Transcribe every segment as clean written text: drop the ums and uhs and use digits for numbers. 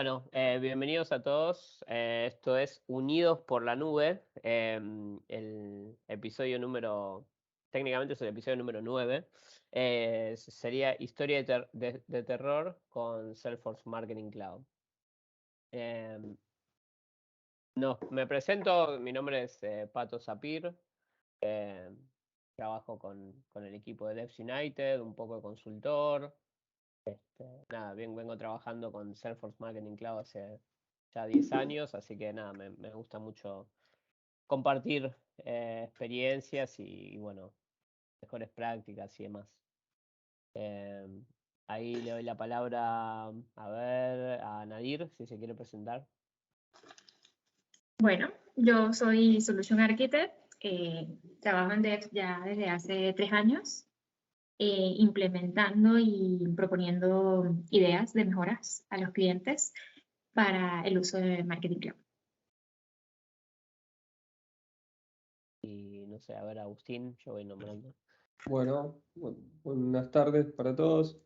Bueno, bienvenidos a todos. Esto es Unidos por la Nube, el episodio técnicamente es el episodio número 9. Sería historia de terror con Salesforce Marketing Cloud. Em, no, me presento, mi nombre es Pato Sapir. em, Trabajo con el equipo de Devs United, un poco de consultor. Nada, vengo trabajando con Salesforce Marketing Cloud hace ya 10 años, así que nada, me gusta mucho compartir experiencias y bueno, mejores prácticas y demás. Eh, Ahí le doy la palabra, a ver, a Nadir, si se quiere presentar. Bueno, yo soy Solution Architect, trabajo en Devs ya desde hace 3 años, implementando y proponiendo ideas de mejoras a los clientes para el uso de Marketing Cloud. Y no sé, a ver, Agustín, yo voy nombrando. Bueno, buenas tardes para todos.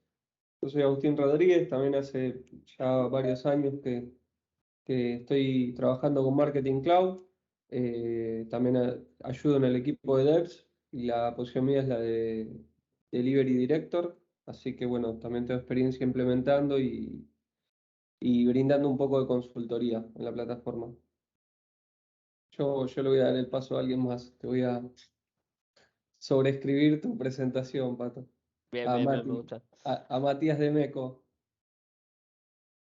Yo soy Agustín Rodríguez, también hace ya varios años que estoy trabajando con Marketing Cloud. También ayudo en el equipo de Devs y la posición mía es la de Delivery Director. Así que bueno, también tengo experiencia implementando y brindando un poco de consultoría en la plataforma. Yo le voy a dar el paso a alguien más. Te voy a sobreescribir tu presentación, Pato. Bien, A bien, me Mati, gusta. a Matías de Meco.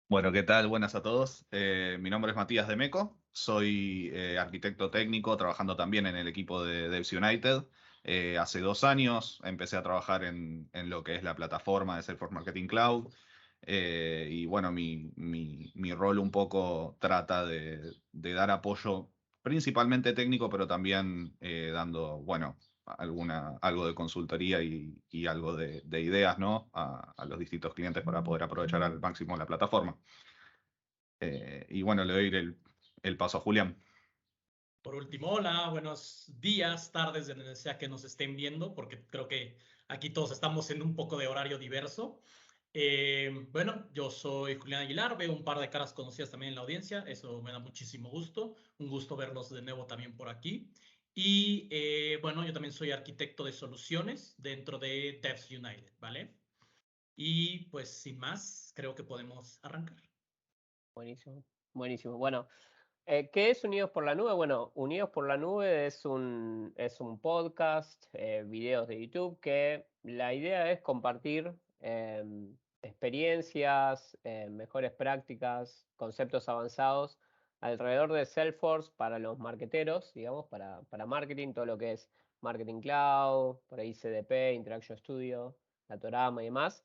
Bueno, ¿qué tal? Buenas a todos. Mi nombre es Matías de Meco, soy arquitecto técnico trabajando también en el equipo de Devs United. Hace 2 años empecé a trabajar en lo que es la plataforma de Salesforce Marketing Cloud. Y bueno, mi rol un poco trata de dar apoyo principalmente técnico, pero también dando, bueno, algo de consultoría y algo de ideas, ¿no? a los distintos clientes para poder aprovechar al máximo la plataforma. Y bueno, le doy el paso a Julián. Por último, hola, buenos días, tardes, de donde sea que nos estén viendo, porque creo que aquí todos estamos en un poco de horario diverso. Bueno, yo soy Julián Aguilar, veo un par de caras conocidas también en la audiencia, eso me da muchísimo gusto, un gusto verlos de nuevo también por aquí. Y bueno, yo también soy arquitecto de soluciones dentro de Devs United, ¿vale? Y pues sin más, creo que podemos arrancar. Buenísimo, buenísimo. Bueno, ¿qué es Unidos por la Nube? Bueno, Unidos por la Nube es un podcast, videos de YouTube, que la idea es compartir experiencias, mejores prácticas, conceptos avanzados alrededor de Salesforce para los marketeros, digamos, para marketing, todo lo que es Marketing Cloud, por ahí CDP, Interaction Studio, Datorama y demás.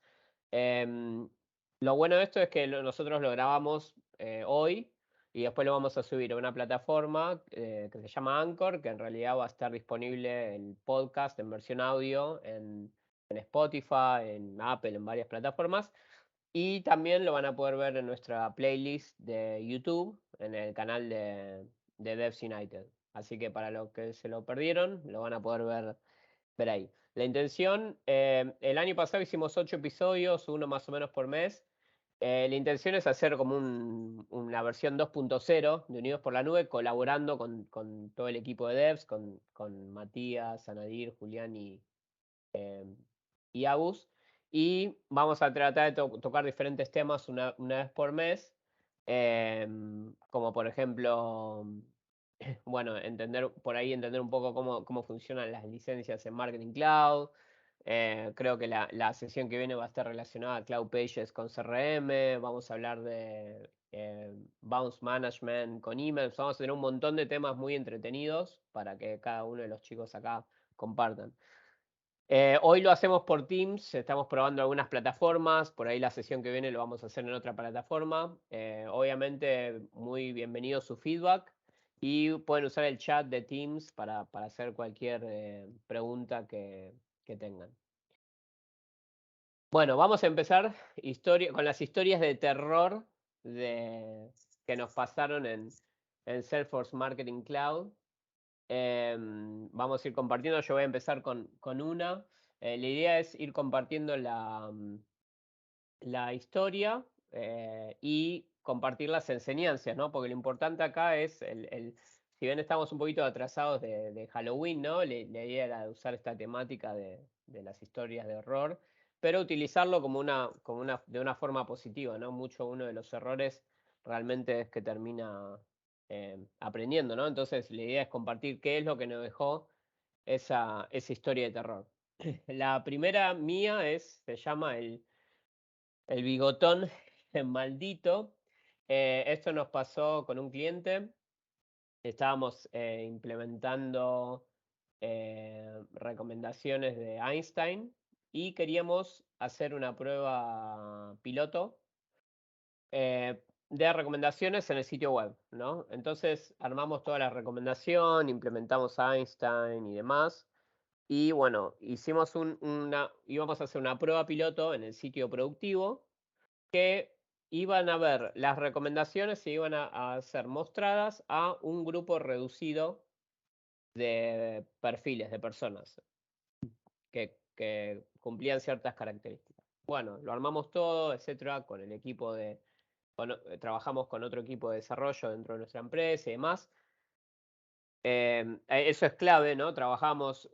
Lo bueno de esto es que nosotros lo grabamos hoy y después lo vamos a subir a una plataforma que se llama Anchor, que en realidad va a estar disponible el podcast en versión audio en Spotify, en Apple, en varias plataformas. Y también lo van a poder ver en nuestra playlist de YouTube, en el canal de Devs United. Así que para los que se lo perdieron, lo van a poder ver ahí. La intención, el año pasado hicimos 8 episodios, uno más o menos por mes. La intención es hacer como una versión 2.0 de Unidos por la Nube, colaborando con todo el equipo de devs, con Matías, Anadir, Julián y Agus. Y vamos a tratar de tocar diferentes temas una vez por mes, como por ejemplo, bueno, entender un poco cómo funcionan las licencias en Marketing Cloud. Creo que la sesión que viene va a estar relacionada a Cloud Pages con CRM. Vamos a hablar de Bounce Management con emails. Vamos a tener un montón de temas muy entretenidos para que cada uno de los chicos acá compartan. Hoy lo hacemos por Teams, estamos probando algunas plataformas, por ahí la sesión que viene lo vamos a hacer en otra plataforma. Obviamente, muy bienvenido su feedback y pueden usar el chat de Teams para hacer cualquier pregunta que tengan. Bueno, vamos a empezar con las historias de terror que nos pasaron en Salesforce Marketing Cloud. Vamos a ir compartiendo, yo voy a empezar con una. La idea es ir compartiendo la historia y compartir las enseñanzas, ¿no? Porque lo importante acá es, si bien estamos un poquito atrasados de Halloween, ¿no? La idea era de usar esta temática de las historias de horror, pero utilizarlo de una forma positiva, ¿no? Uno de los errores realmente es que termina aprendiendo, ¿no? Entonces la idea es compartir qué es lo que nos dejó esa historia de terror. La primera mía se llama el bigotón maldito. Esto nos pasó con un cliente. Estábamos implementando recomendaciones de Einstein y queríamos hacer una prueba piloto de recomendaciones en el sitio web, ¿no? Entonces armamos toda la recomendación, implementamos Einstein y demás. Y bueno, íbamos a hacer una prueba piloto en el sitio productivo que iban a ver las recomendaciones se iban a ser mostradas a un grupo reducido de perfiles de personas que cumplían ciertas características. Bueno, lo armamos todo, etcétera, con el equipo trabajamos con otro equipo de desarrollo dentro de nuestra empresa y demás. Eso es clave, ¿no? Teníamos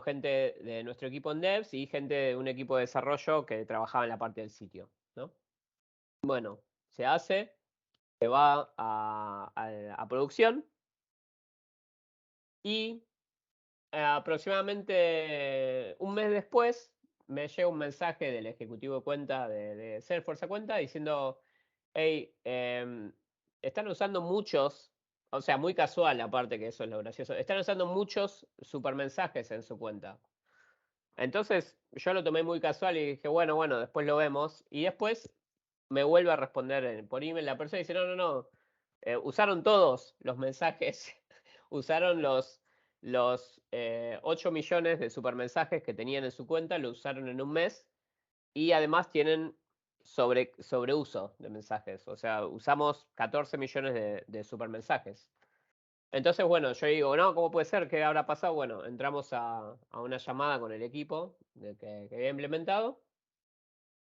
gente de nuestro equipo en devs y gente de un equipo de desarrollo que trabajaba en la parte del sitio, ¿no? Bueno, se hace, se va a producción y aproximadamente un mes después me llega un mensaje del ejecutivo de cuenta de Salesforce a cuenta diciendo, hey, están usando muchos, o sea, muy casual aparte que eso es lo gracioso, están usando muchos supermensajes en su cuenta. Entonces yo lo tomé muy casual y dije, bueno, después lo vemos. Y después me vuelve a responder por email la persona y dice, no, usaron todos los mensajes, usaron los 8 millones de supermensajes que tenían en su cuenta, lo usaron en un mes y además tienen sobreuso de mensajes, o sea, usamos 14 millones de supermensajes. Entonces, bueno, yo digo, no, ¿cómo puede ser? ¿Qué habrá pasado? Bueno, entramos a una llamada con el equipo que había implementado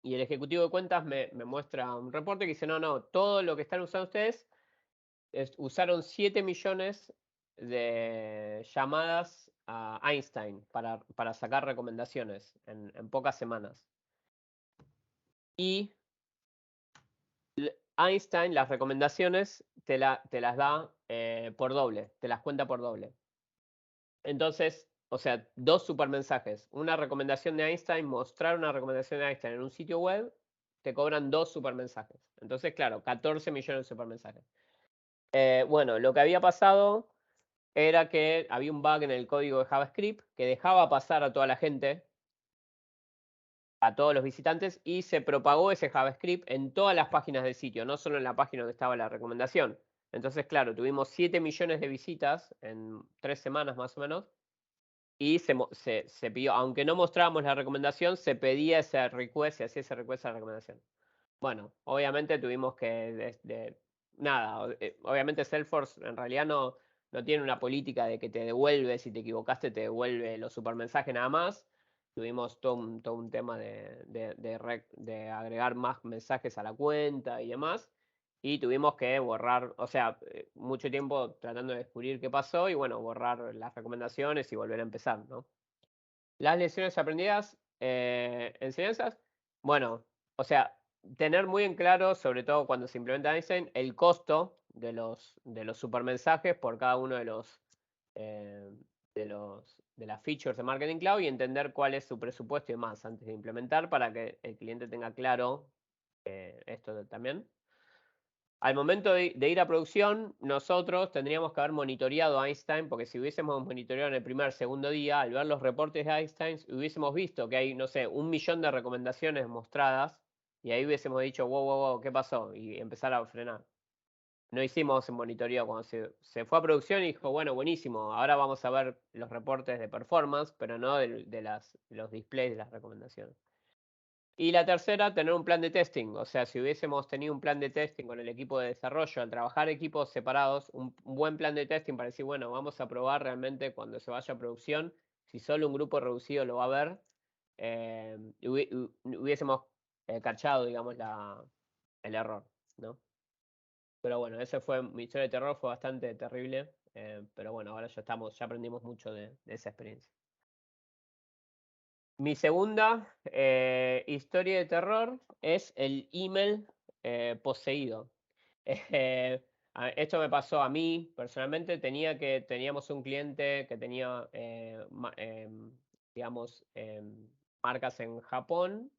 y el ejecutivo de cuentas me muestra un reporte que dice, no, todo lo que están usando ustedes usaron 7 millones de llamadas a Einstein para sacar recomendaciones en pocas semanas. Y Einstein las recomendaciones te las da por doble, te las cuenta por doble. Entonces, o sea, 2 supermensajes. Una recomendación de Einstein, mostrar una recomendación de Einstein en un sitio web, te cobran 2 supermensajes. Entonces, claro, 14 millones de supermensajes. Bueno, lo que había pasado era que había un bug en el código de JavaScript que dejaba pasar a toda la gente, a todos los visitantes, y se propagó ese JavaScript en todas las páginas del sitio, no solo en la página donde estaba la recomendación. Entonces, claro, tuvimos 7 millones de visitas en 3 semanas más o menos, y se pidió, aunque no mostrábamos la recomendación, se pedía ese request, se hacía ese request a la recomendación. Bueno, obviamente tuvimos que, obviamente Salesforce en realidad no tiene una política de que te devuelve, si te equivocaste, te devuelve los supermensajes nada más. Tuvimos todo un tema de agregar más mensajes a la cuenta y demás. Y tuvimos que borrar, o sea, mucho tiempo tratando de descubrir qué pasó y bueno, borrar las recomendaciones y volver a empezar, ¿no? Las lecciones aprendidas, enseñanzas, bueno, o sea, tener muy en claro, sobre todo cuando se implementa Einstein, el costo de los supermensajes por cada uno de las features de Marketing Cloud y entender cuál es su presupuesto y más antes de implementar para que el cliente tenga claro esto también. Al momento de ir a producción, nosotros tendríamos que haber monitoreado a Einstein, porque si hubiésemos monitoreado en el primer, segundo día, al ver los reportes de Einstein, hubiésemos visto que hay, no sé, 1 millón de recomendaciones mostradas, y ahí hubiésemos dicho, wow, ¿qué pasó? Y empezar a frenar. No hicimos el monitoreo cuando se fue a producción y dijo, bueno, buenísimo, ahora vamos a ver los reportes de performance, pero no de los displays de las recomendaciones. Y la tercera, tener un plan de testing. O sea, si hubiésemos tenido un plan de testing con el equipo de desarrollo, al trabajar equipos separados, un buen plan de testing para decir, bueno, vamos a probar realmente cuando se vaya a producción, si solo un grupo reducido lo va a ver, hubiésemos cachado, digamos, el error, ¿no? Pero bueno, ese fue mi historia de terror, fue bastante terrible. Pero bueno, ahora ya aprendimos mucho de esa experiencia. Mi segunda historia de terror es el email poseído. Esto me pasó a mí personalmente. Teníamos un cliente que tenía, digamos, marcas en Japón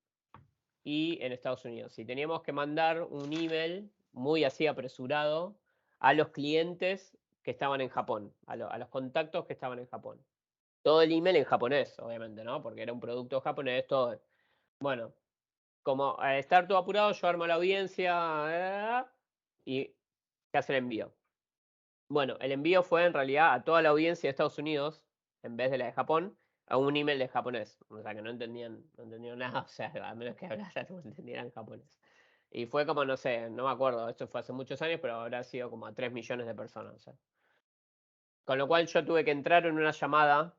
y en Estados Unidos. Y teníamos que mandar un email muy así apresurado a los clientes que estaban en Japón, a los contactos que estaban en Japón. Todo el email en japonés, obviamente, ¿no? Porque era un producto japonés, todo. Bueno, como al estar todo apurado, yo armo la audiencia y se hace el envío. Bueno, el envío fue en realidad a toda la audiencia de Estados Unidos, en vez de la de Japón, a un email de japonés. O sea, que no entendían nada, o sea, a menos que hablaran o entendieran japonés. Y fue como, no sé, no me acuerdo, esto fue hace muchos años, pero habrá sido como a 3 millones de personas. O sea. Con lo cual yo tuve que entrar en una llamada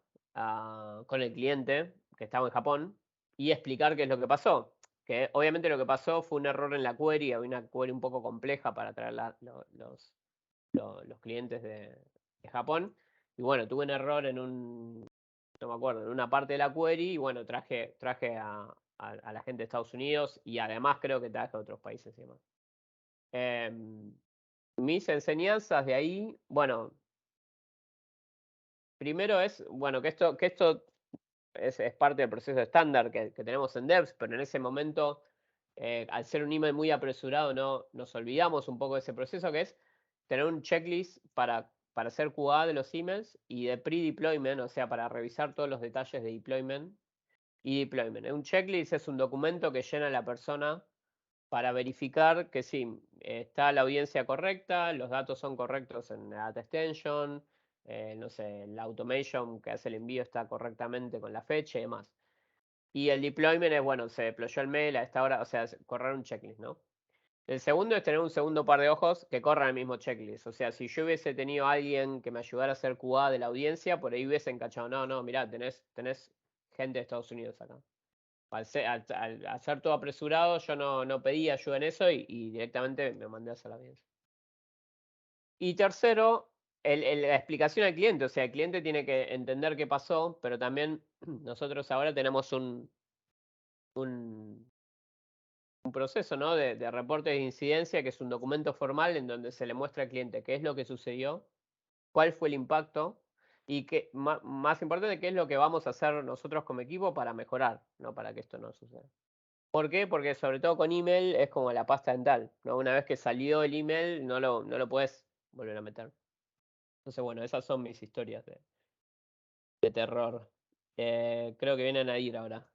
con el cliente que estaba en Japón y explicar qué es lo que pasó. Que obviamente lo que pasó fue un error en la query, había una query un poco compleja para traer los clientes de Japón. Y bueno, tuve un error no me acuerdo, en una parte de la query y bueno, traje a la gente de Estados Unidos y además creo que traje a otros países y demás. Mis enseñanzas de ahí, bueno, primero es, bueno, que esto es parte del proceso estándar que tenemos en Devs, pero en ese momento, al ser un email muy apresurado, nos olvidamos un poco de ese proceso, que es tener un checklist para hacer QA de los emails y de pre-deployment, o sea, para revisar todos los detalles de deployment y deployment. Un checklist es un documento que llena la persona para verificar que sí, está la audiencia correcta, los datos son correctos en la data extension, no sé, la automation que hace el envío está correctamente con la fecha y demás. Y el deployment es, bueno, se deployó el mail a esta hora, o sea, correr un checklist, ¿no? El segundo es tener un segundo par de ojos que corran el mismo checklist. O sea, si yo hubiese tenido a alguien que me ayudara a hacer QA de la audiencia, por ahí hubiese encachado, no, mirá, tenés gente de Estados Unidos acá. Al hacer todo apresurado, yo no pedí ayuda en eso y directamente me mandé a hacer la audiencia. Y tercero, la explicación al cliente. O sea, el cliente tiene que entender qué pasó, pero también nosotros ahora tenemos un proceso, ¿no? de reporte de incidencia, que es un documento formal en donde se le muestra al cliente qué es lo que sucedió, cuál fue el impacto y más importante, qué es lo que vamos a hacer nosotros como equipo para mejorar, ¿no? Para que esto no suceda. ¿Por qué? Porque sobre todo con email es como la pasta dental, ¿no? Una vez que salió el email no lo puedes volver a meter. Entonces, bueno, esas son mis historias de terror. Creo que viene a Nadir ahora.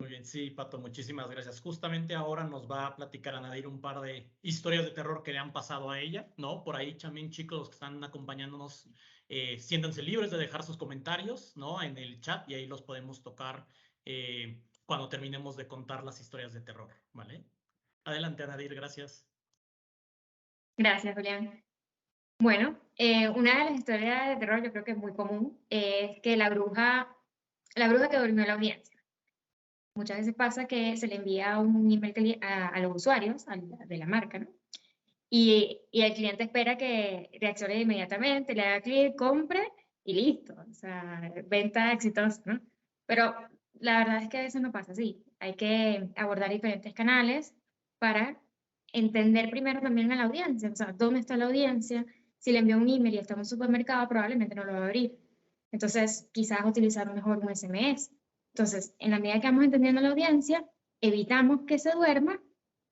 Muy bien, sí, Pato, muchísimas gracias. Justamente ahora nos va a platicar a Nadir un par de historias de terror que le han pasado a ella, ¿no? Por ahí también, chicos, los que están acompañándonos, siéntanse libres de dejar sus comentarios, ¿no? En el chat y ahí los podemos tocar cuando terminemos de contar las historias de terror, ¿vale? Adelante, Nadir, gracias. Gracias, Julián. Bueno, una de las historias de terror, yo creo que es muy común, es que la bruja que durmió en la audiencia. Muchas veces pasa que se le envía un email a los usuarios de la marca, ¿no? Y el cliente espera que reaccione inmediatamente, le haga clic, compre y listo. O sea, venta exitosa, ¿no? Pero la verdad es que a veces no pasa así. Hay que abordar diferentes canales para entender primero también a la audiencia. O sea, ¿dónde está la audiencia? Si le envío un email y está en un supermercado, probablemente no lo va a abrir. Entonces, quizás utilizar mejor un SMS. Entonces, en la medida que vamos entendiendo a la audiencia, evitamos que se duerma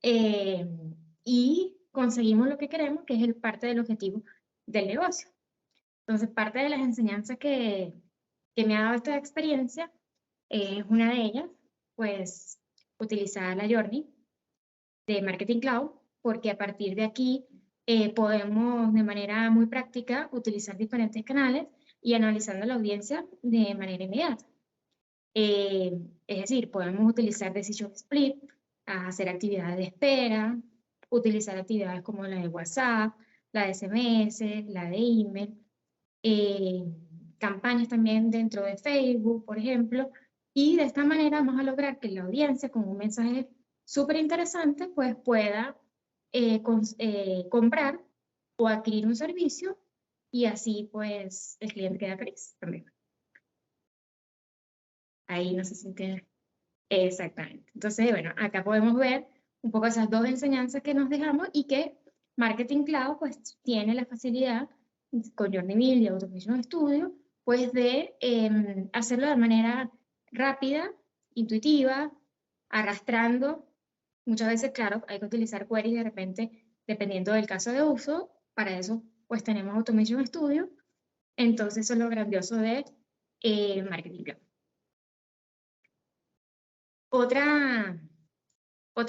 y conseguimos lo que queremos, que es el parte del objetivo del negocio. Entonces, parte de las enseñanzas que me ha dado esta experiencia es una de ellas, pues, utilizar la Journey de Marketing Cloud, porque a partir de aquí podemos de manera muy práctica utilizar diferentes canales y analizando la audiencia de manera inmediata. Es decir, podemos utilizar Decision Split, hacer actividades de espera, utilizar actividades como la de WhatsApp, la de SMS, la de email, campañas también dentro de Facebook, por ejemplo, y de esta manera vamos a lograr que la audiencia con un mensaje súper interesante pues pueda comprar o adquirir un servicio, y así pues el cliente queda feliz también. Ahí no se siente exactamente. Entonces, bueno, acá podemos ver un poco esas dos enseñanzas que nos dejamos y que Marketing Cloud pues tiene la facilidad con Journeybill y Automation Studio pues de hacerlo de manera rápida, intuitiva, arrastrando. Muchas veces, claro, hay que utilizar queries de repente, dependiendo del caso de uso. Para eso, pues tenemos Automation Studio. Entonces, eso es lo grandioso de Marketing Cloud. Otra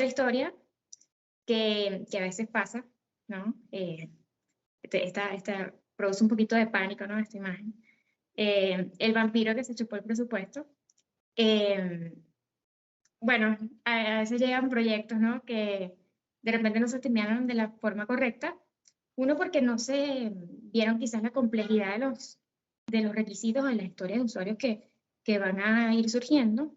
historia que a veces pasa, ¿no? Esta produce un poquito de pánico, ¿no? Esta imagen. El vampiro que se chupó el presupuesto. Bueno, a veces llegan proyectos, ¿no? Que de repente no se terminaron de la forma correcta. Uno, porque no se vieron quizás la complejidad de los requisitos en la historia de usuarios que van a ir surgiendo.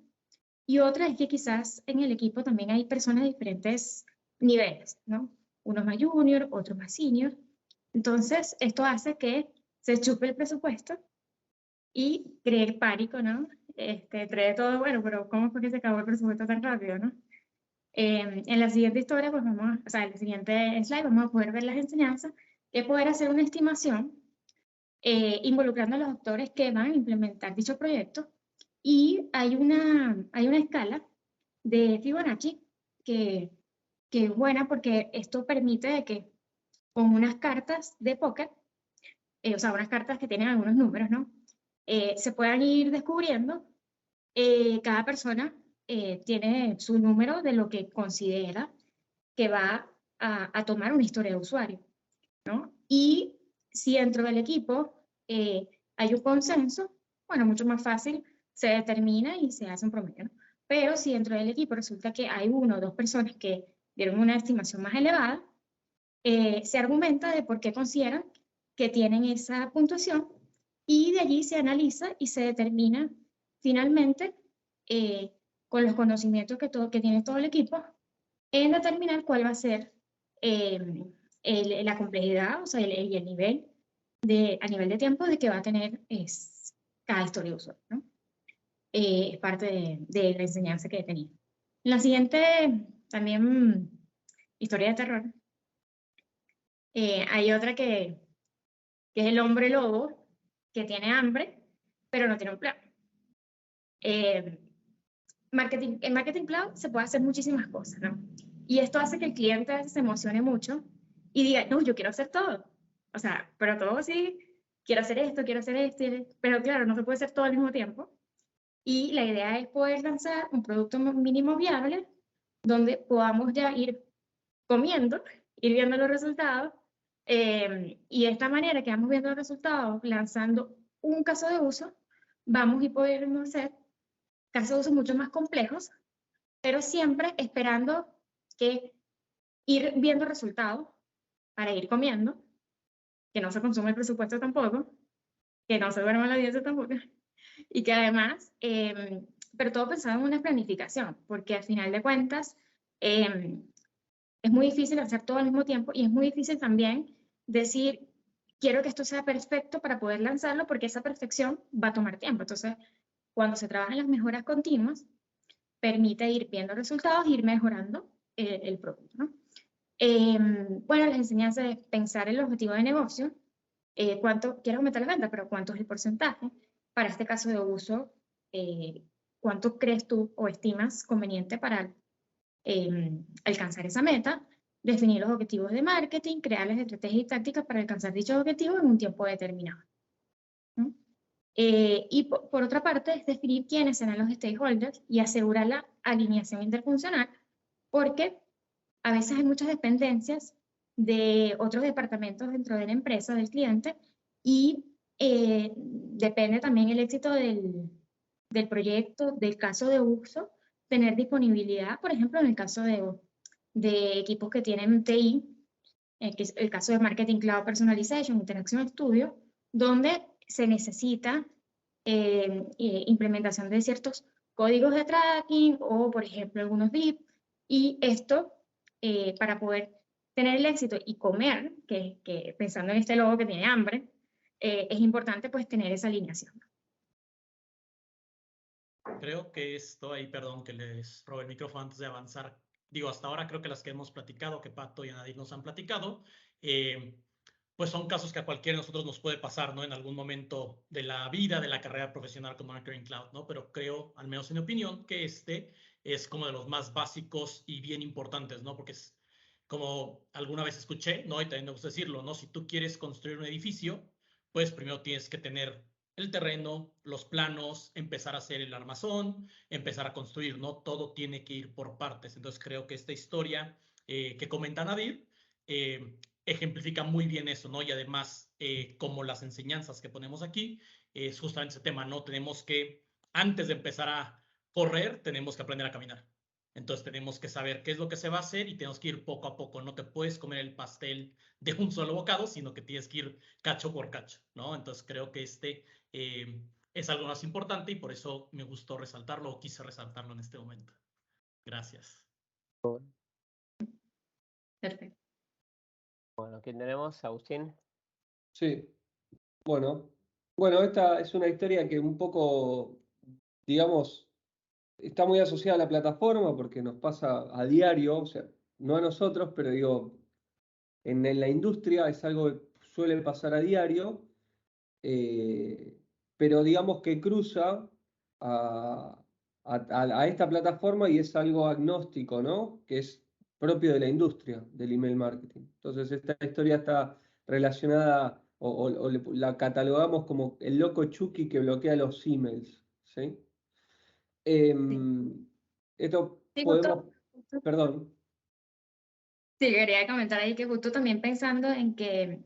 Y otra es que quizás en el equipo también hay personas de diferentes niveles, ¿no? Unos más junior, otros más senior. Entonces, esto hace que se chupe el presupuesto y cree pánico, ¿no? Cree todo, bueno, pero ¿cómo fue que se acabó el presupuesto tan rápido, no? En la siguiente historia, pues o sea, en el siguiente slide vamos a poder ver las enseñanzas, que es poder hacer una estimación involucrando a los actores que van a implementar dicho proyecto. Y hay una escala de Fibonacci que es buena porque esto permite de que con unas cartas de póker, o sea, unas cartas que tienen algunos números, ¿no? Se puedan ir descubriendo, cada persona tiene su número de lo que considera que va a tomar una historia de usuario, ¿no? Y si dentro del equipo hay un consenso, bueno, mucho más fácil se determina y se hace un promedio, ¿no? Pero si dentro del equipo resulta que hay una o dos personas que dieron una estimación más elevada, se argumenta de por qué consideran que tienen esa puntuación y de allí se analiza y se determina finalmente, con los conocimientos que tiene todo el equipo, en determinar cuál va a ser la complejidad, o sea, y el nivel a nivel de tiempo de que va a tener cada historia de usuario, ¿no? Es parte de la enseñanza que he tenido. La siguiente, también, historia de terror. Hay otra que es el hombre lobo, que tiene hambre, pero no tiene un plan. En Marketing Cloud se puede hacer muchísimas cosas, ¿no? Y esto hace que el cliente a veces se emocione mucho y diga, no, yo quiero hacer todo. O sea, pero todo sí, quiero hacer esto, pero claro, no se puede hacer todo al mismo tiempo. Y la idea es poder lanzar un producto mínimo viable donde podamos ya ir comiendo, ir viendo los resultados, y de esta manera que vamos viendo los resultados, lanzando un caso de uso, vamos a poder hacer casos de uso mucho más complejos, pero siempre esperando que ir viendo resultados para ir comiendo, que no se consume el presupuesto tampoco, que no se duerma la dieta tampoco, y que además, pero todo pensado en una planificación, porque al final de cuentas, es muy difícil hacer todo al mismo tiempo y es muy difícil también decir, quiero que esto sea perfecto para poder lanzarlo, porque esa perfección va a tomar tiempo. Entonces, cuando se trabajan las mejoras continuas, permite ir viendo resultados e ir mejorando el producto, ¿no? Bueno, les enseñanzas de pensar el objetivo de negocio, cuánto quieres aumentar la venta, pero cuánto es el porcentaje. Para este caso de uso, cuánto crees tú o estimas conveniente para alcanzar esa meta, definir los objetivos de marketing, crear las estrategias y tácticas para alcanzar dichos objetivos en un tiempo determinado, ¿no? Y por otra parte, es definir quiénes serán los stakeholders y asegurar la alineación interfuncional, porque a veces hay muchas dependencias de otros departamentos dentro de la empresa, del cliente, y depende también el éxito del proyecto, del caso de uso, tener disponibilidad, por ejemplo, en el caso de equipos que tienen TI, que es el caso de Marketing Cloud Personalization, Interacción Studio, donde se necesita implementación de ciertos códigos de tracking o, por ejemplo, algunos VIP, y esto para poder tener el éxito y comer, que pensando en este lobo que tiene hambre, es importante pues tener esa alineación. Creo que esto ahí, perdón que les robe el micrófono antes de avanzar. Digo, hasta ahora creo que las que hemos platicado, que Pato y Anadir nos han platicado, pues son casos que a cualquiera de nosotros nos puede pasar, ¿no? En algún momento de la vida, de la carrera profesional como Marketing Cloud, ¿no? Pero creo, al menos en mi opinión, que este es como de los más básicos y bien importantes, ¿no? Porque es como alguna vez escuché, ¿no? Y también me gusta decirlo, ¿no? Si tú quieres construir un edificio, pues primero tienes que tener el terreno, los planos, empezar a hacer el armazón, empezar a construir, ¿no? Todo tiene que ir por partes. Entonces creo que esta historia que comenta Nadir ejemplifica muy bien eso, ¿no? Y además, como las enseñanzas que ponemos aquí, es justamente ese tema, ¿no? Tenemos que, antes de empezar a correr, tenemos que aprender a caminar. Entonces tenemos que saber qué es lo que se va a hacer y tenemos que ir poco a poco. No te puedes comer el pastel de un solo bocado, sino que tienes que ir cacho por cacho, ¿no? Entonces creo que es algo más importante y por eso me gustó resaltarlo o quise resaltarlo en este momento. Gracias. Perfecto. Bueno, ¿quién tenemos? Agustín. Sí, bueno, esta es una historia que un poco, digamos, está muy asociada a la plataforma porque nos pasa a diario, o sea, no a nosotros, pero digo, en la industria es algo que suele pasar a diario, pero digamos que cruza a esta plataforma y es algo agnóstico, ¿no? Que es propio de la industria del email marketing. Entonces esta historia está relacionada o la catalogamos como el loco Chucky que bloquea los emails, ¿sí? Esto Sí, podemos, perdón. Sí, quería comentar ahí que justo también pensando en que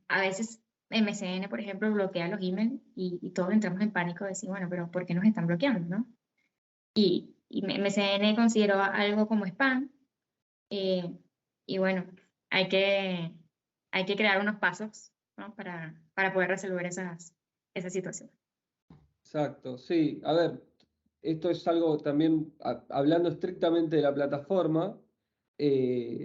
a veces MCN, por ejemplo, bloquea los emails y todos entramos en pánico de decir, bueno, pero ¿por qué nos están bloqueando, no? Y MCN consideró algo como spam y bueno, hay que crear unos pasos, ¿no? para poder resolver esa situación. Exacto, sí. A ver, esto es algo también, hablando estrictamente de la plataforma,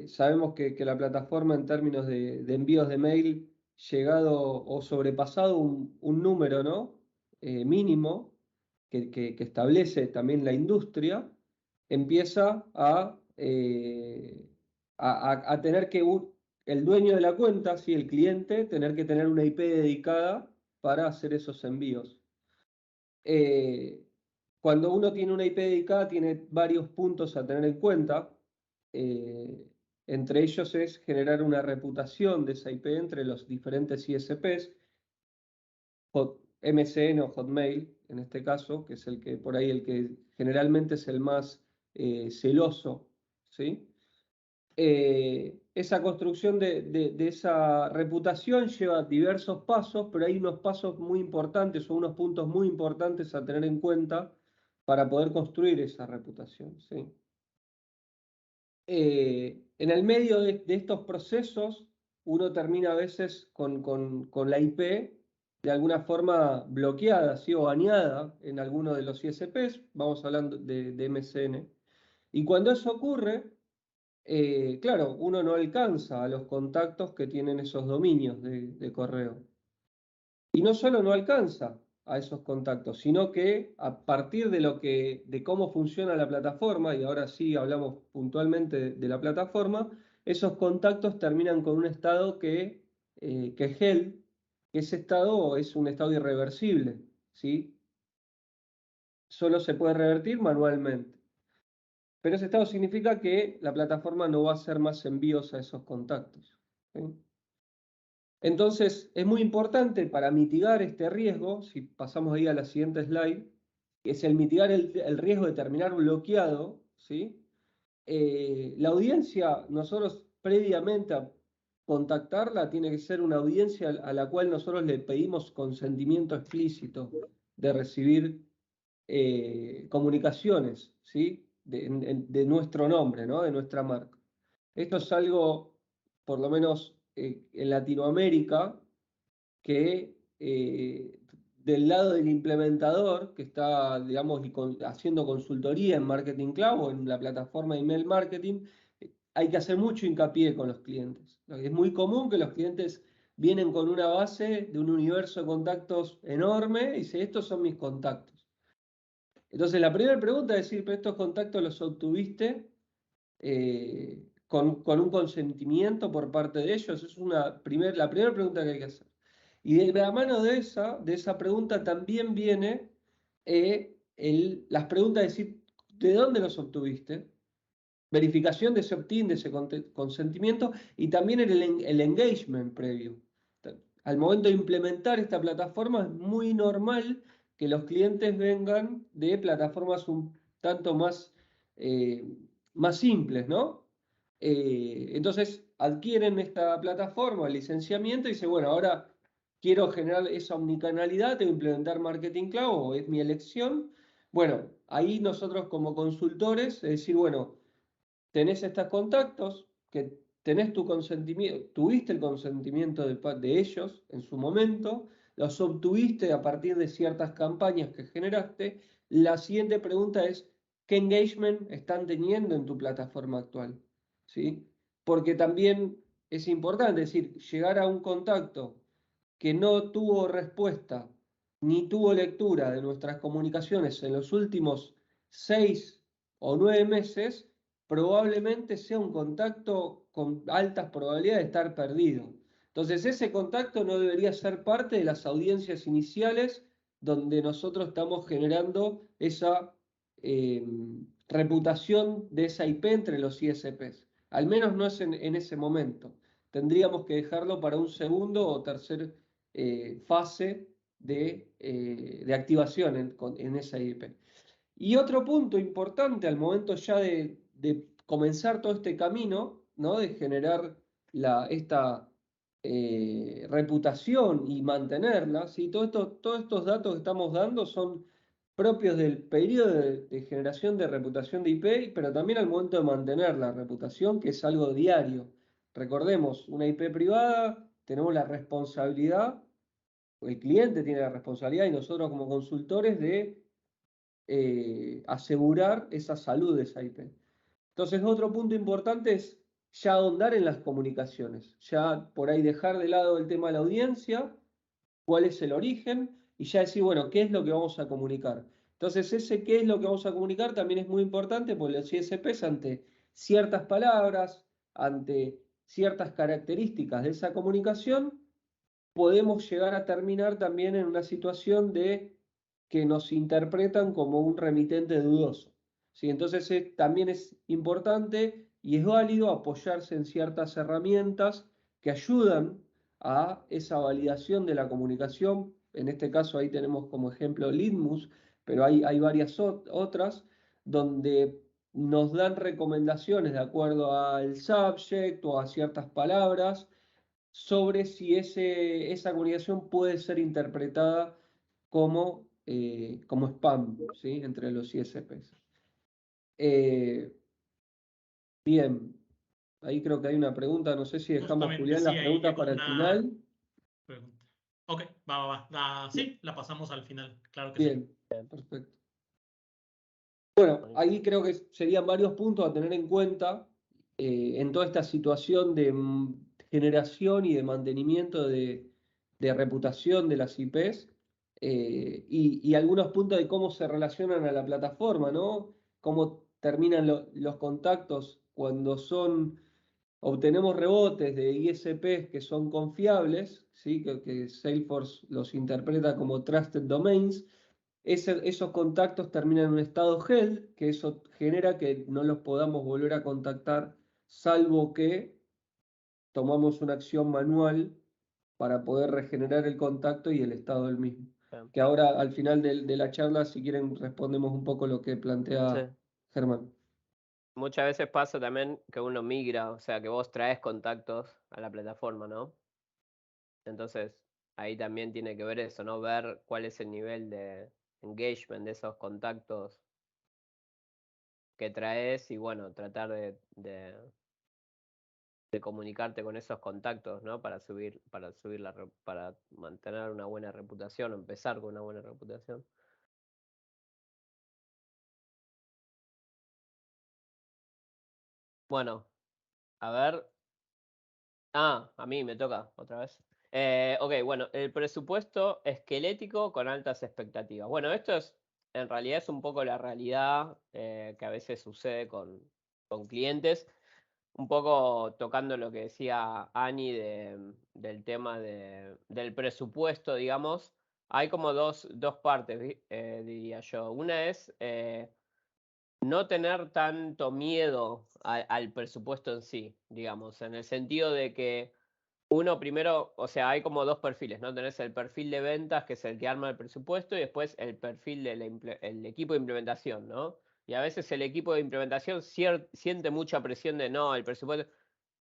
sabemos que la plataforma en términos de envíos de mail, llegado o sobrepasado un número, ¿no? Mínimo, que establece también la industria, empieza a tener que el dueño de la cuenta, sí, el cliente, tener que tener una IP dedicada para hacer esos envíos. Cuando uno tiene una IP dedicada, tiene varios puntos a tener en cuenta. Entre ellos es generar una reputación de esa IP entre los diferentes ISPs, MSN o Hotmail, en este caso, que es el que por ahí el que generalmente es el más celoso, ¿sí? Esa construcción de esa reputación lleva diversos pasos, pero hay unos pasos muy importantes o unos puntos muy importantes a tener en cuenta para poder construir esa reputación, ¿sí? En el medio de estos procesos, uno termina a veces con la IP de alguna forma bloqueada, ¿sí? O baneada en alguno de los ISPs, vamos hablando de MSN. Y cuando eso ocurre, claro, uno no alcanza a los contactos que tienen esos dominios de correo. Y no solo no alcanza a esos contactos, sino que a partir de cómo funciona la plataforma, y ahora sí hablamos puntualmente de la plataforma, esos contactos terminan con un estado que es hell, que ese estado es un estado irreversible, ¿sí? Solo se puede revertir manualmente. Pero ese estado significa que la plataforma no va a hacer más envíos a esos contactos, ¿sí? Entonces, es muy importante para mitigar este riesgo, si pasamos ahí a la siguiente slide, que es el mitigar el riesgo de terminar bloqueado, ¿sí? La audiencia, nosotros previamente a contactarla, tiene que ser una audiencia a la cual nosotros le pedimos consentimiento explícito de recibir comunicaciones, ¿sí? De nuestro nombre, ¿no? De nuestra marca. Esto es algo, por lo menos en Latinoamérica, que del lado del implementador, que está, digamos, haciendo consultoría en Marketing Cloud o en la plataforma de email marketing, hay que hacer mucho hincapié con los clientes. Es muy común que los clientes vienen con una base de un universo de contactos enorme y dicen, estos son mis contactos. Entonces, la primera pregunta es decir, pero estos contactos los obtuviste con un consentimiento por parte de ellos. Es la primera pregunta que hay que hacer. Y de la mano de esa pregunta también viene las preguntas de decir, ¿de dónde los obtuviste? Verificación de ese opt-in, de ese consentimiento y también el engagement previo. Al momento de implementar esta plataforma es muy normal que los clientes vengan de plataformas un tanto más simples, ¿no? Entonces adquieren esta plataforma, el licenciamiento y dicen, bueno, ahora quiero generar esa omnicanalidad, tengo que implementar Marketing Cloud o es mi elección. Bueno, ahí nosotros como consultores, es decir, bueno, tenés estos contactos, que tenés tu consentimiento, tuviste el consentimiento de ellos en su momento, los obtuviste a partir de ciertas campañas que generaste. La siguiente pregunta es, ¿qué engagement están teniendo en tu plataforma actual? ¿Sí? Porque también es importante, es decir, llegar a un contacto que no tuvo respuesta ni tuvo lectura de nuestras comunicaciones en los últimos 6 o 9 meses, probablemente sea un contacto con altas probabilidades de estar perdido. Entonces, ese contacto no debería ser parte de las audiencias iniciales donde nosotros estamos generando esa reputación de esa IP entre los ISPs. Al menos no es en ese momento. Tendríamos que dejarlo para un segundo o tercer fase de activación en esa IP. Y otro punto importante al momento ya de comenzar todo este camino, ¿no? De generar esta reputación y mantenerla, ¿sí? Todos estos datos que estamos dando son propios del periodo de generación de reputación de IP, pero también al momento de mantener la reputación, que es algo diario. Recordemos, una IP privada, tenemos la responsabilidad, el cliente tiene la responsabilidad y nosotros como consultores de asegurar esa salud de esa IP. Entonces, otro punto importante es ya ahondar en las comunicaciones, ya por ahí dejar de lado el tema de la audiencia, cuál es el origen, y ya decir, bueno, ¿qué es lo que vamos a comunicar? Entonces, ese qué es lo que vamos a comunicar también es muy importante porque los ISPs ante ciertas palabras, ante ciertas características de esa comunicación, podemos llegar a terminar también en una situación de que nos interpretan como un remitente dudoso. ¿Sí? Entonces también es importante y es válido apoyarse en ciertas herramientas que ayudan a esa validación de la comunicación. En este caso ahí tenemos como ejemplo Litmus, pero hay varias otras donde nos dan recomendaciones de acuerdo al subject o a ciertas palabras sobre si esa comunicación puede ser interpretada como spam, ¿sí? Entre los ISPs. Bien, ahí creo que hay una pregunta, no sé si dejamos, Justamente, Julián, sí, las ahí preguntas llegó para el una final. pregunta. Ok, va. Sí, la pasamos al final, claro que sí. Bien, perfecto. Bueno, ahí creo que serían varios puntos a tener en cuenta en toda esta situación de generación y de mantenimiento de reputación de las IPs y algunos puntos de cómo se relacionan a la plataforma, ¿no? Cómo terminan los contactos cuando obtenemos rebotes de ISPs que son confiables, ¿sí? Que Salesforce los interpreta como Trusted Domains. Esos contactos terminan en un estado held, que eso genera que no los podamos volver a contactar, salvo que tomamos una acción manual para poder regenerar el contacto y el estado del mismo. Bien. Que ahora al final de la charla, si quieren, respondemos un poco lo que plantea Sí. Germán. Muchas veces pasa también que uno migra, o sea, que vos traes contactos a la plataforma, ¿no? Entonces, ahí también tiene que ver eso, ¿no? Ver cuál es el nivel de engagement de esos contactos que traes y, bueno, tratar de comunicarte con esos contactos, ¿no? Para para mantener una buena reputación, o empezar con una buena reputación. Bueno, A ver. A mí me toca otra vez. Ok, bueno, el presupuesto esquelético con altas expectativas. Bueno, esto es, en realidad es un poco la realidad que a veces sucede con clientes. Un poco tocando lo que decía Ani del tema del presupuesto, digamos. Hay como dos partes, diría yo. Una es no tener tanto miedo al presupuesto en sí, digamos, en el sentido de que uno primero, o sea, hay como dos perfiles, ¿no? Tenés el perfil de ventas, que es el que arma el presupuesto, y después el perfil del el equipo de implementación, ¿no? Y a veces el equipo de implementación siente mucha presión de no, el presupuesto,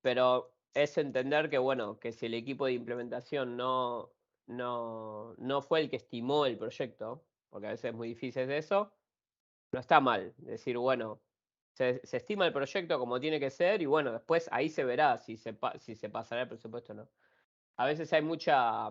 pero es entender que, bueno, que si el equipo de implementación no fue el que estimó el proyecto, porque a veces es muy difícil de eso, no está mal. Decir, bueno, se estima el proyecto como tiene que ser y bueno, después ahí se verá si se pasará el presupuesto o no. A veces hay mucha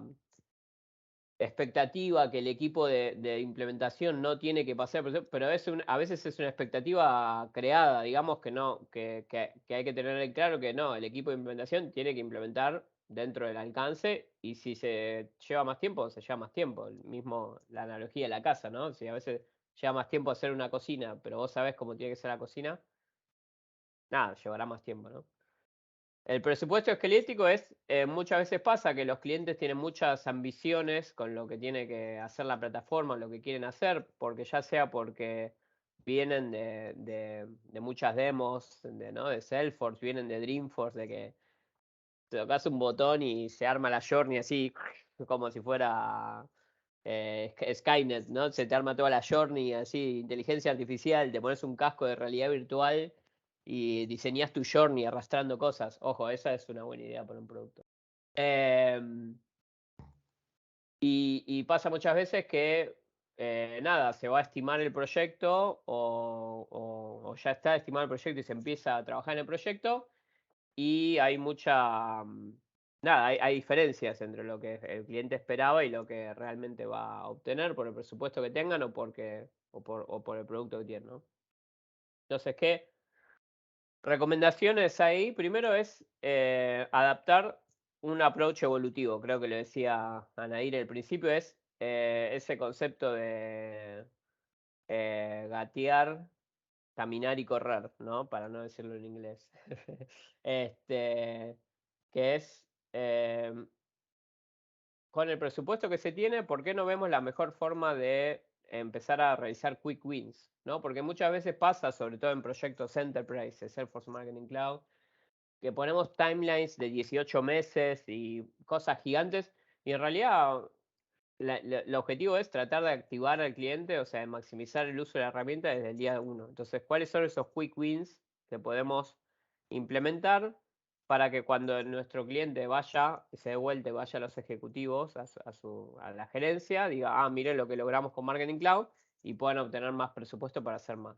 expectativa que el equipo de implementación no tiene que pasar, pero a veces es una expectativa creada, digamos que no, que hay que tener claro que no, el equipo de implementación tiene que implementar dentro del alcance y si se lleva más tiempo, se lleva más tiempo. El mismo la analogía de la casa, ¿no? Si a veces lleva más tiempo hacer una cocina, pero vos sabés cómo tiene que ser la cocina, nada, llevará más tiempo, ¿no? El presupuesto esquelético es, muchas veces pasa que los clientes tienen muchas ambiciones con lo que tiene que hacer la plataforma, lo que quieren hacer, porque ya sea porque vienen de muchas demos, ¿no? De Salesforce, vienen de Dreamforce, de que tocas un botón y se arma la journey así, como si fuera Skynet, ¿no? Se te arma toda la journey así, inteligencia artificial, te pones un casco de realidad virtual y diseñas tu journey arrastrando cosas. Ojo, esa es una buena idea para un producto. Y pasa muchas veces que, nada, se va a estimar el proyecto o ya está estimado el proyecto y se empieza a trabajar en el proyecto y hay nada, hay diferencias entre lo que el cliente esperaba y lo que realmente va a obtener por el presupuesto que tengan o por el producto que tienen, ¿no? Entonces, ¿qué recomendaciones hay? Primero es adaptar un approach evolutivo. Creo que lo decía Anaír al principio, es ese concepto de gatear, caminar y correr, ¿no? Para no decirlo en inglés. Que es con el presupuesto que se tiene, ¿por qué no vemos la mejor forma de empezar a realizar quick wins? ¿No? Porque muchas veces pasa, sobre todo en proyectos enterprise, Salesforce Marketing Cloud, que ponemos timelines de 18 meses y cosas gigantes, y en realidad el objetivo es tratar de activar al cliente, o sea, de maximizar el uso de la herramienta desde el día 1. Entonces, ¿cuáles son esos quick wins que podemos implementar para que cuando nuestro cliente vaya, se dé vuelta y vaya a los ejecutivos, a la gerencia, diga, miren lo que logramos con Marketing Cloud y puedan obtener más presupuesto para hacer más?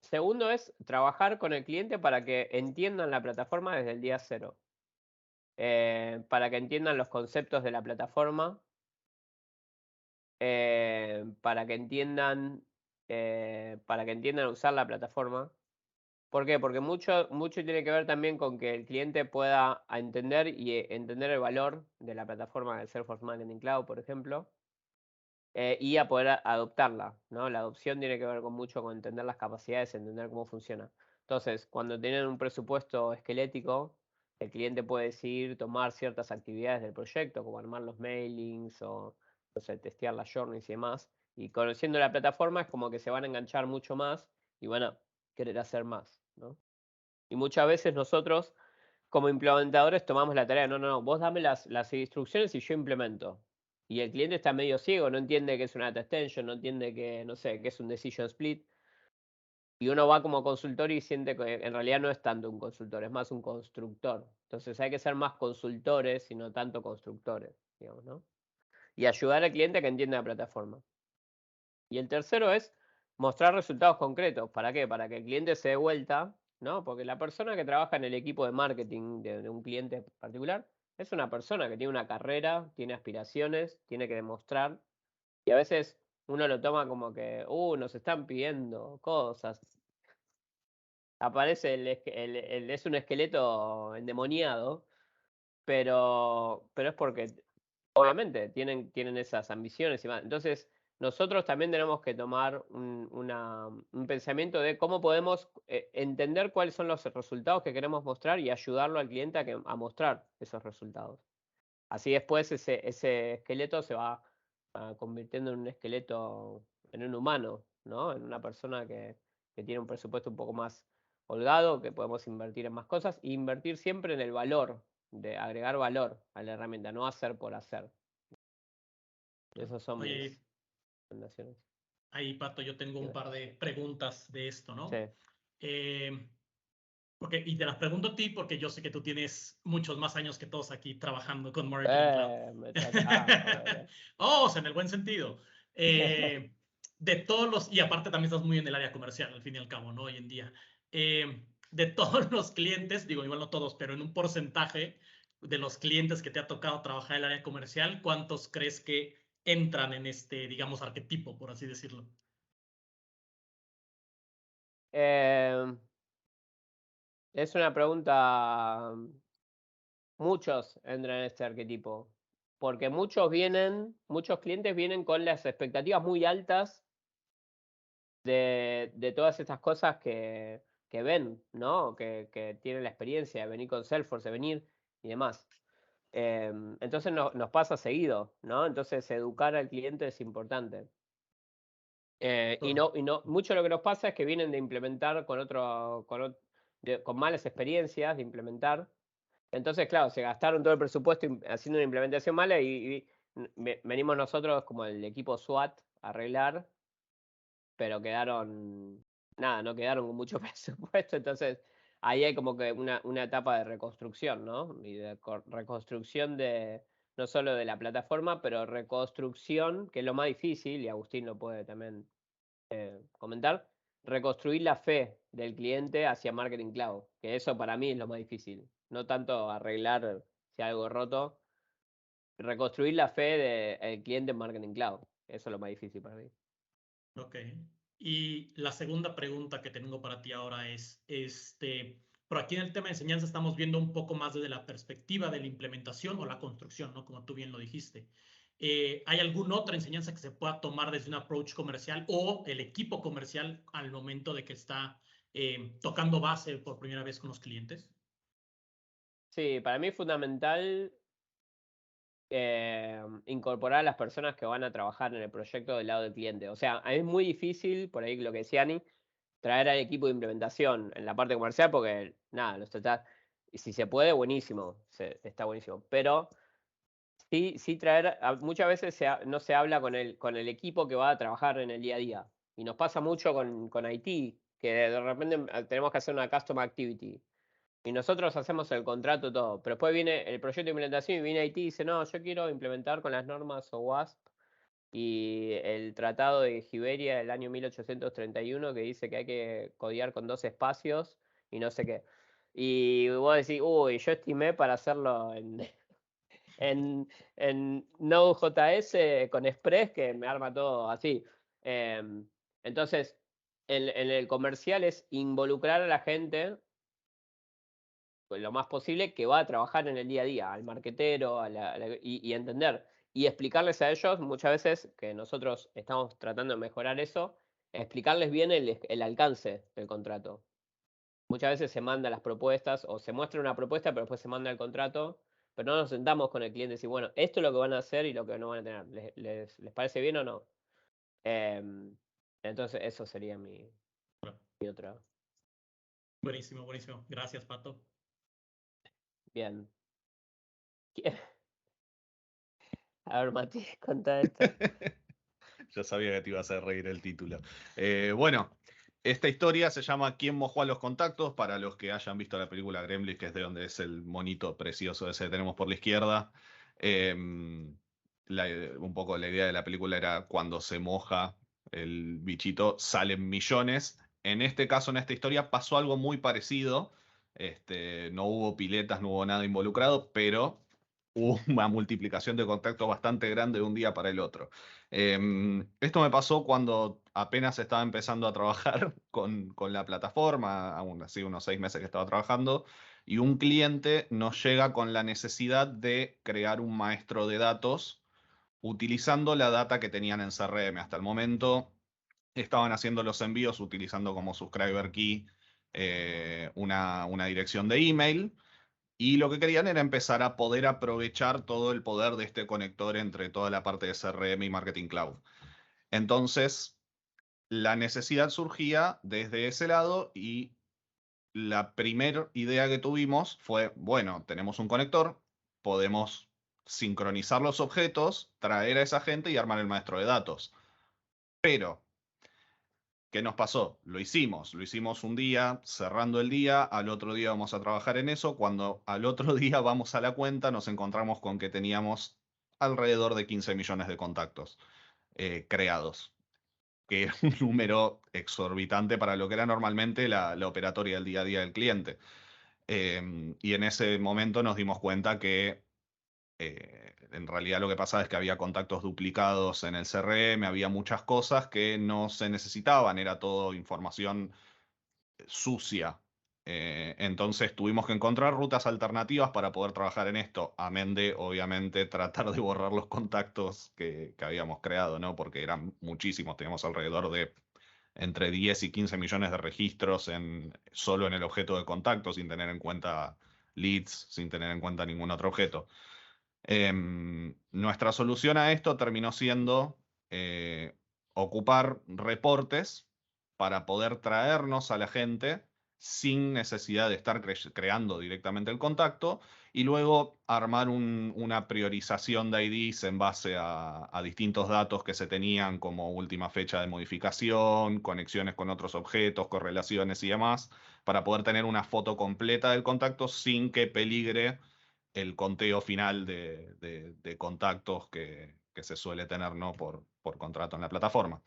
Segundo es trabajar con el cliente para que entiendan la plataforma desde el día 0. Para que entiendan los conceptos de la plataforma, para que entiendan usar la plataforma. ¿Por qué? Porque mucho tiene que ver también con que el cliente pueda entender y entender el valor de la plataforma de Salesforce Marketing Cloud, por ejemplo, y a poder adoptarla, ¿no? La adopción tiene que ver mucho con entender las capacidades, entender cómo funciona. Entonces, cuando tienen un presupuesto esquelético, el cliente puede decidir tomar ciertas actividades del proyecto, como armar los mailings o, no sé, testear las journeys y demás. Y conociendo la plataforma es como que se van a enganchar mucho más y van a querer hacer más, ¿no? Y muchas veces nosotros, como implementadores, tomamos la tarea, no, vos dame las instrucciones y yo implemento. Y el cliente está medio ciego, no entiende qué es una data extension, no entiende que, no sé, qué es un decision split. Y uno va como consultor y siente que en realidad no es tanto un consultor, es más un constructor. Entonces hay que ser más consultores y no tanto constructores, digamos, ¿no? Y ayudar al cliente a que entienda la plataforma. Y el tercero es mostrar resultados concretos. ¿Para qué? Para que el cliente se dé vuelta, ¿no? Porque la persona que trabaja en el equipo de marketing de un cliente particular es una persona que tiene una carrera, tiene aspiraciones, tiene que demostrar. Y a veces uno lo toma como que, nos están pidiendo cosas. aparece es un esqueleto endemoniado, pero es porque obviamente tienen esas ambiciones y más. Entonces, nosotros también tenemos que tomar un pensamiento de cómo podemos entender cuáles son los resultados que queremos mostrar y ayudarlo al cliente a mostrar esos resultados. Así después ese esqueleto se va convirtiendo en un esqueleto, en un humano, ¿no? En una persona que tiene un presupuesto un poco más holgado, que podemos invertir en más cosas, e invertir siempre en el valor, de agregar valor a la herramienta, no hacer por hacer. Esas son Oye, mis recomendaciones. ahí, Pato, yo tengo un par de preguntas de esto, ¿no? Sí. Y te las pregunto a ti porque yo sé que tú tienes muchos más años que todos aquí trabajando con Marketing Cloud. Me bueno. O sea, en el buen sentido. De todos los, y aparte también estás muy en el área comercial, al fin y al cabo, ¿no? Hoy en día. De todos los clientes, digo, igual no todos, pero en un porcentaje de los clientes que te ha tocado trabajar en el área comercial, ¿cuántos crees que entran en este, digamos, arquetipo, por así decirlo? Es una pregunta. Muchos entran en este arquetipo. Porque muchos clientes vienen con las expectativas muy altas de todas estas cosas que ven, ¿no? Que tienen la experiencia de venir con Salesforce, de venir y demás. Entonces nos pasa seguido, ¿no? Entonces educar al cliente es importante. Y no, mucho lo que nos pasa es que vienen de implementar con malas experiencias de implementar. Entonces, claro, se gastaron todo el presupuesto haciendo una implementación mala y venimos nosotros como el equipo SWAT a arreglar, pero no quedaron con mucho presupuesto. Entonces, ahí hay como que una etapa de reconstrucción, ¿no? Y de reconstrucción no solo de la plataforma, pero reconstrucción, que es lo más difícil, y Agustín lo puede también comentar, reconstruir la fe del cliente hacia Marketing Cloud, que eso para mí es lo más difícil. No tanto arreglar si hay algo roto, reconstruir la fe del cliente en Marketing Cloud. Eso es lo más difícil para mí. Ok. Y la segunda pregunta que tengo para ti ahora es, por aquí en el tema de enseñanza estamos viendo un poco más desde la perspectiva de la implementación o la construcción, ¿no? Como tú bien lo dijiste. ¿Hay alguna otra enseñanza que se pueda tomar desde un approach comercial o el equipo comercial al momento de que está tocando base por primera vez con los clientes? Sí, para mí es fundamental incorporar a las personas que van a trabajar en el proyecto del lado del cliente. O sea, es muy difícil, por ahí lo que decía Ani, traer al equipo de implementación en la parte comercial porque, nada, y si se puede, buenísimo, está buenísimo. Pero sí traer, muchas veces no se habla con el equipo que va a trabajar en el día a día. Y nos pasa mucho con IT, que de repente tenemos que hacer una custom activity. Y nosotros hacemos el contrato todo. Pero después viene el proyecto de implementación y viene IT y dice, no, yo quiero implementar con las normas OWASP y el tratado de Giberia del año 1831 que dice que hay que codiar con 2 espacios y no sé qué. Y vos decís, uy, yo estimé para hacerlo en Node.js con Express que me arma todo así. Entonces, en el comercial es involucrar a la gente lo más posible que va a trabajar en el día a día, al marquetero, y entender. Y explicarles a ellos, muchas veces, que nosotros estamos tratando de mejorar eso, explicarles bien el alcance del contrato. Muchas veces se mandan las propuestas o se muestra una propuesta, pero después se manda el contrato, pero no nos sentamos con el cliente y decimos, bueno, esto es lo que van a hacer y lo que no van a tener. ¿Les parece bien o no? Entonces, eso sería mi otra. Buenísimo, buenísimo. Gracias, Pato. Bien. A ver, Mati, contá esto. Yo sabía que te iba a hacer reír el título. Bueno, esta historia se llama ¿Quién mojó a los contactos? Para los que hayan visto la película Gremlins, que es de donde es el monito precioso ese que tenemos por la izquierda. Un poco la idea de la película era cuando se moja el bichito, salen millones. En este caso, en esta historia, pasó algo muy parecido. No hubo piletas, no hubo nada involucrado, pero hubo una multiplicación de contactos bastante grande de un día para el otro. Esto me pasó cuando apenas estaba empezando a trabajar con la plataforma, aún así unos 6 meses que estaba trabajando, y un cliente nos llega con la necesidad de crear un maestro de datos utilizando la data que tenían en CRM. Hasta el momento estaban haciendo los envíos utilizando como subscriber key una dirección de email. Y lo que querían era empezar a poder aprovechar todo el poder de este conector entre toda la parte de CRM y Marketing Cloud. Entonces, la necesidad surgía desde ese lado y la primera idea que tuvimos fue, bueno, tenemos un conector, podemos sincronizar los objetos, traer a esa gente y armar el maestro de datos. Pero ¿qué nos pasó? Lo hicimos un día, cerrando el día, al otro día vamos a trabajar en eso, cuando al otro día vamos a la cuenta nos encontramos con que teníamos alrededor de 15 millones de contactos creados, que era un número exorbitante para lo que era normalmente la operatoria del día a día del cliente. Y en ese momento nos dimos cuenta que en realidad lo que pasaba es que había contactos duplicados en el CRM, había muchas cosas que no se necesitaban, era todo información sucia. Entonces tuvimos que encontrar rutas alternativas para poder trabajar en esto, amén de, obviamente, tratar de borrar los contactos que habíamos creado, ¿no? Porque eran muchísimos, teníamos alrededor de entre 10 y 15 millones de registros solo en el objeto de contacto, sin tener en cuenta leads, sin tener en cuenta ningún otro objeto. Nuestra solución a esto terminó siendo ocupar reportes para poder traernos a la gente sin necesidad de estar creando directamente el contacto y luego armar una priorización de IDs en base a distintos datos que se tenían como última fecha de modificación, conexiones con otros objetos, correlaciones y demás, para poder tener una foto completa del contacto sin que peligre el conteo final de contactos que se suele tener, ¿no? por contrato en la plataforma.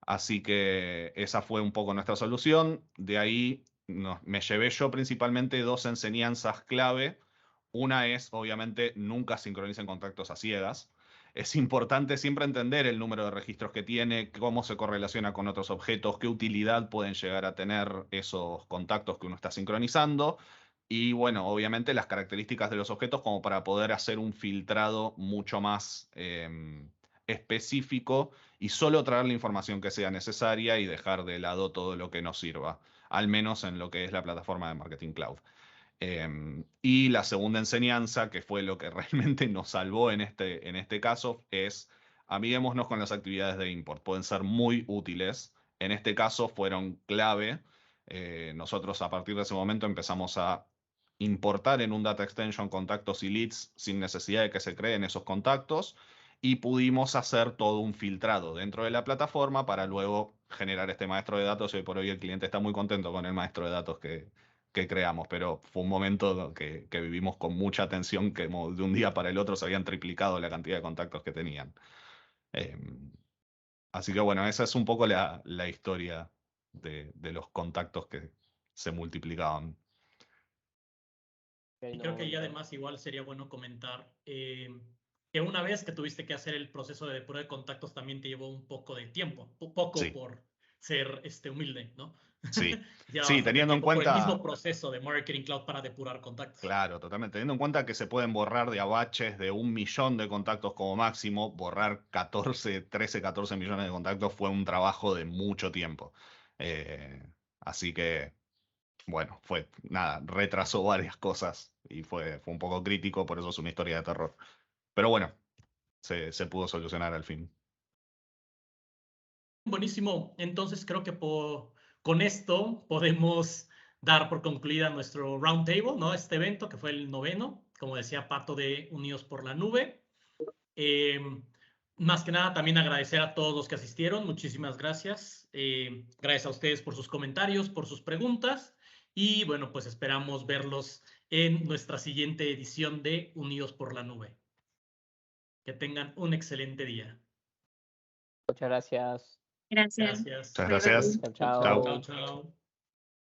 Así que esa fue un poco nuestra solución. De ahí me llevé yo principalmente 2 enseñanzas clave. Una es, obviamente, nunca sincronicen contactos a ciegas. Es importante siempre entender el número de registros que tiene, cómo se correlaciona con otros objetos, qué utilidad pueden llegar a tener esos contactos que uno está sincronizando. Y bueno, obviamente las características de los objetos como para poder hacer un filtrado mucho más específico y solo traer la información que sea necesaria y dejar de lado todo lo que nos sirva, al menos en lo que es la plataforma de Marketing Cloud. Y la segunda enseñanza, que fue lo que realmente nos salvó en este caso, es amiguémonos con las actividades de import. Pueden ser muy útiles. En este caso fueron clave. Nosotros a partir de ese momento empezamos a importar en un data extension contactos y leads sin necesidad de que se creen esos contactos y pudimos hacer todo un filtrado dentro de la plataforma para luego generar este maestro de datos y hoy por hoy el cliente está muy contento con el maestro de datos que creamos, pero fue un momento que vivimos con mucha atención, que de un día para el otro se habían triplicado la cantidad de contactos que tenían. Así que bueno, esa es un poco la historia de los contactos que se multiplicaban. Y creo que ya además igual sería bueno comentar que una vez que tuviste que hacer el proceso de depurar de contactos también te llevó un poco de tiempo, poco Sí. por ser humilde, ¿no? Sí, Ya sí, teniendo en por el cuenta... mismo proceso de Marketing Cloud para depurar contactos. Claro, totalmente. Teniendo en cuenta que se pueden borrar de abaches de 1 millón de contactos como máximo, borrar 13, 14 millones de contactos fue un trabajo de mucho tiempo. Así que, bueno, retrasó varias cosas y fue un poco crítico, por eso es una historia de terror. Pero bueno, se pudo solucionar al fin. Buenísimo. Entonces creo que con esto podemos dar por concluida nuestro roundtable, ¿no? Este evento que fue el 9º, como decía, parto de Unidos por la Nube. Más que nada, también agradecer a todos los que asistieron. Muchísimas gracias. Gracias a ustedes por sus comentarios, por sus preguntas. Y bueno, pues esperamos verlos en nuestra siguiente edición de Unidos por la Nube. Que tengan un excelente día. Muchas gracias. Gracias. Gracias. Muchas gracias. Chao, chao. Chao, chao.